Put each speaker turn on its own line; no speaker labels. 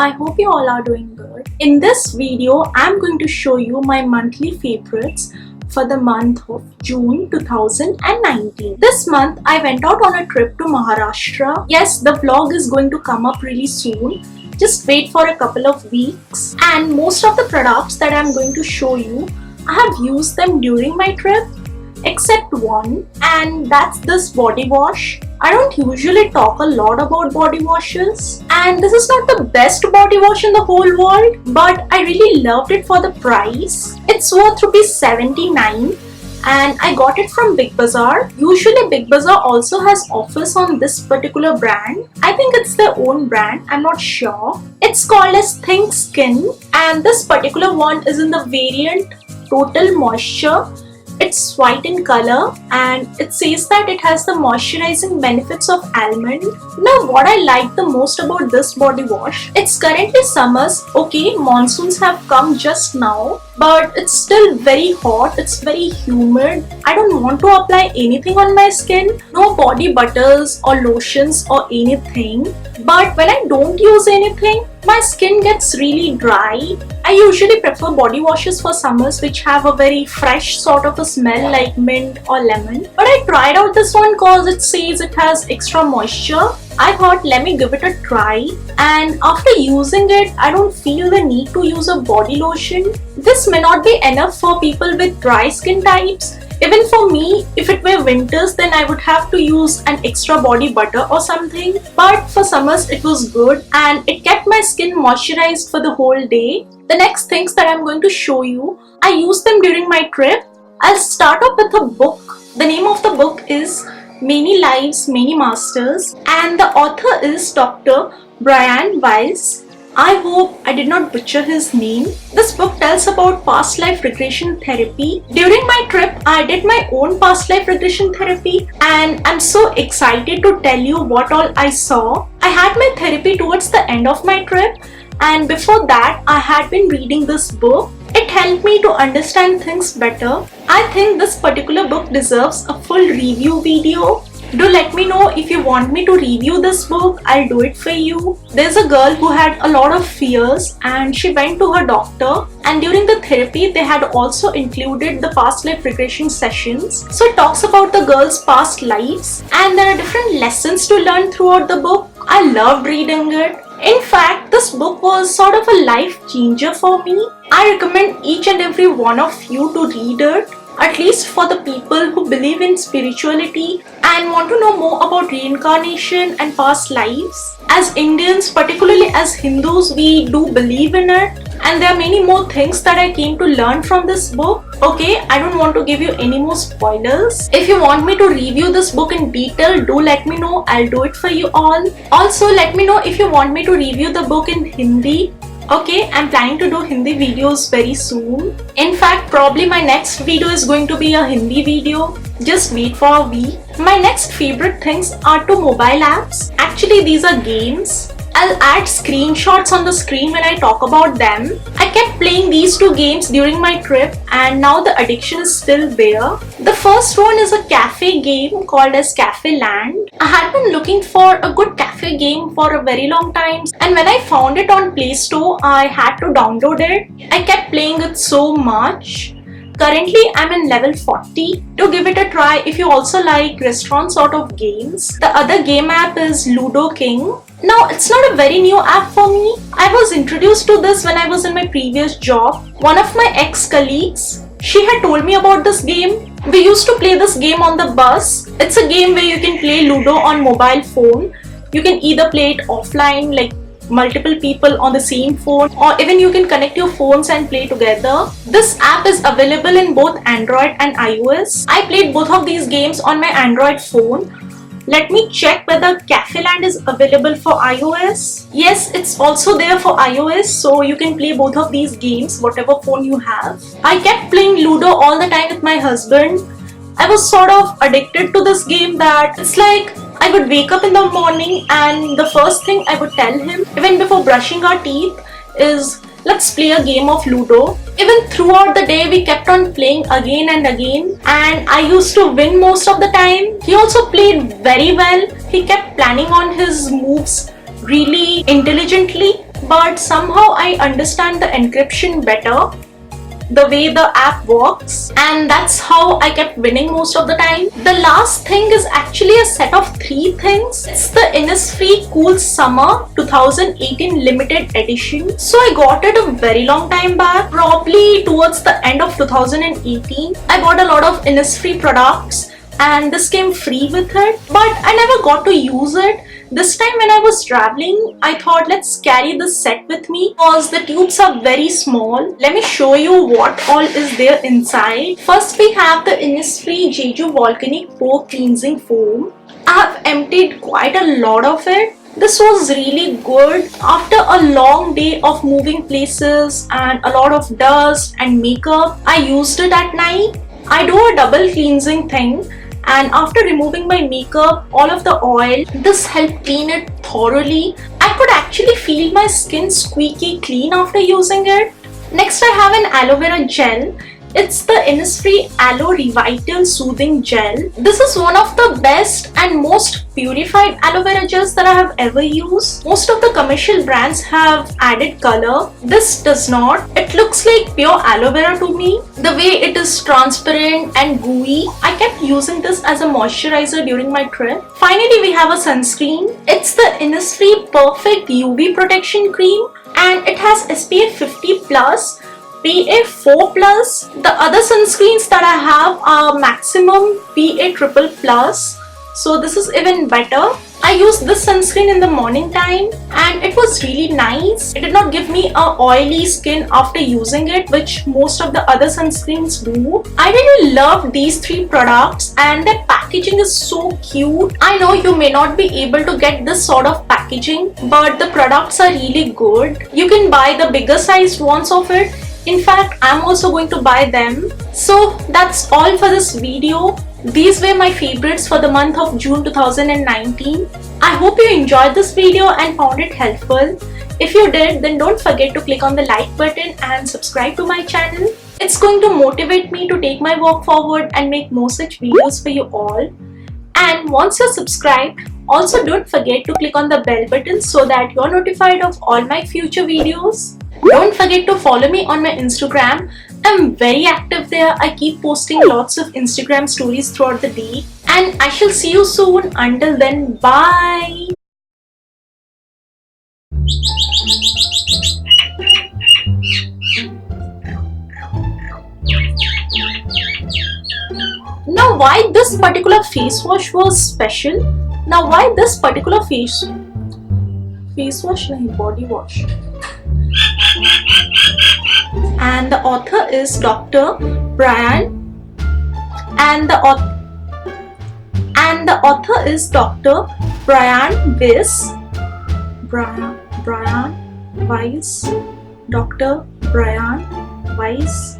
I hope you all are doing good. In this video, I'm going to show you my monthly favorites for the month of June 2019. This month, I went out on a trip to Maharashtra. Yes, the vlog is going to come up really soon. Just wait for a couple of weeks. And most of the products that I'm going to show you, I have used them during my trip, except one, and that's this body wash. I don't usually talk a lot about body washes, and this is not the best body wash in the whole world, but I really loved it for the price. It's worth ₹79 and I got it from Big Bazaar. Usually Big Bazaar also has offers on this particular brand. I think it's their own brand, I'm not sure. It's called as Think Skin, and this particular one is in the variant Total Moisture. It's white in color and it says that it has the moisturizing benefits of almond. Now what I like the most about this body wash, it's currently summers. Okay, monsoons have come just now, but it's still very hot, it's very humid. I don't want to apply anything on my skin, no body butters or lotions or anything. But when I don't use anything, my skin gets really dry. I usually prefer body washes for summers which have a very fresh sort of a smell like mint or lemon. But I tried out this one cause it says it has extra moisture. I thought let me give it a try, and after using it, I don't feel the need to use a body lotion. This may not be enough for people with dry skin types. Even for me, if it were winters, then I would have to use an extra body butter or something. But for summers, it was good and it kept my skin moisturized for the whole day. The next things that I'm going to show you, I used them during my trip. I'll start off with a book. The name of the book is Many Lives, Many Masters, and the author is Dr. Brian Weiss. I hope I did not butcher his name. This book tells about past life regression therapy. During my trip, I did my own past life regression therapy, and I'm so excited to tell you what all I saw. I had my therapy towards the end of my trip, and before that, I had been reading this book. It helped me to understand things better. I think this particular book deserves a full review video. Do let me know if you want me to review this book, I'll do it for you. There's a girl who had a lot of fears and she went to her doctor, and during the therapy they had also included the past life regression sessions. So it talks about the girl's past lives and there are different lessons to learn throughout the book. I loved reading it. In fact, this book was sort of a life changer for me. I recommend each and every one of you to read it, at least for the people who believe in spirituality and want to know more about reincarnation and past lives. As Indians, particularly as Hindus, we do believe in it, and there are many more things that I came to learn from this book. Okay, I don't want to give you any more spoilers. If you want me to review this book in detail, do let me know, I'll do it for you all. Also, let me know if you want me to review the book in Hindi. Okay, I'm planning to do Hindi videos very soon. In fact, probably my next video is going to be a Hindi video. Just wait for a week. My next favorite things are two mobile apps. Actually, these are games. I'll add screenshots on the screen when I talk about them. I kept playing these two games during my trip and now the addiction is still there. The first one is a cafe game called as Cafe Land. I had been looking for a good cafe game for a very long time, and when I found it on Play Store, I had to download it. I kept playing it so much. Currently, I'm in level 40. To give it a try if you also like restaurant sort of games. The other game app is Ludo King. Now, it's not a very new app for me. I was introduced to this when I was in my previous job. One of my ex-colleagues, she had told me about this game. We used to play this game on the bus. It's a game where you can play Ludo on mobile phone. You can either play it offline, like multiple people on the same phone, or even you can connect your phones and play together. This app is available in both Android and iOS. I played both of these games on my Android phone. Let me check whether Cafe Land is available for iOS. Yes, it's also there for iOS, so you can play both of these games, whatever phone you have. I kept playing Ludo all the time with my husband. I was sort of addicted to this game that it's like I would wake up in the morning and the first thing I would tell him, even before brushing our teeth, is let's play a game of Ludo. Even throughout the day, we kept on playing again and again, and I used to win most of the time. He also played very well. He kept planning on his moves really intelligently. but somehow I understand the encryption better, the way the app works, and that's how I kept winning most of the time. The last thing is actually a set of 3 things. It's the Innisfree Cool Summer 2018 limited edition. So I got it a very long time back, probably towards the end of 2018. I bought a lot of Innisfree products and this came free with it, but I never got to use it. This time when I was traveling, I thought let's carry this set with me because the tubes are very small. Let me show you what all is there inside. First we have the Innisfree Jeju Volcanic Pore Cleansing Foam. I have emptied quite a lot of it. This was really good. After a long day of moving places and a lot of dust and makeup, I used it at night. I do a double cleansing thing. And after removing my makeup, all of the oil, this helped clean it thoroughly. I could actually feel my skin squeaky clean after using it. Next I have an aloe vera gel. It's the Innisfree Aloe Revital Soothing Gel. This is one of the best and most purified aloe vera gels that I have ever used. Most of the commercial brands have added color. This does not. It looks like pure aloe vera to me. The way it is transparent and gooey. I kept using this as a moisturizer during my trip. Finally, we have a sunscreen. It's the Innisfree Perfect UV Protection Cream and it has SPF 50+. PA4+. The other sunscreens that I have are maximum PA+++. So this is even better. I used this sunscreen in the morning time and it was really nice. It did not give me a oily skin after using it, which most of the other sunscreens do. I really love these 3 products and their packaging is so cute. I know you may not be able to get this sort of packaging, but the products are really good. You can buy the bigger sized ones of it. In fact, I'm also going to buy them. So that's all for this video. These were my favorites for the month of June 2019. I hope you enjoyed this video and found it helpful. If you did, then don't forget to click on the like button and subscribe to my channel. It's going to motivate me to take my work forward and make more such videos for you all. And once you're subscribed, also don't forget to click on the bell button so that you're notified of all my future videos. Don't forget to follow me on my Instagram. I'm very active there. I keep posting lots of Instagram stories throughout the day. And I shall see you soon. Until then, bye. Now why this particular face wash was special? Now why this particular face wash nahi, body wash. And the author is Dr. Brian and the author is Dr. Brian Weiss. Brian Weiss. Dr. Brian Weiss.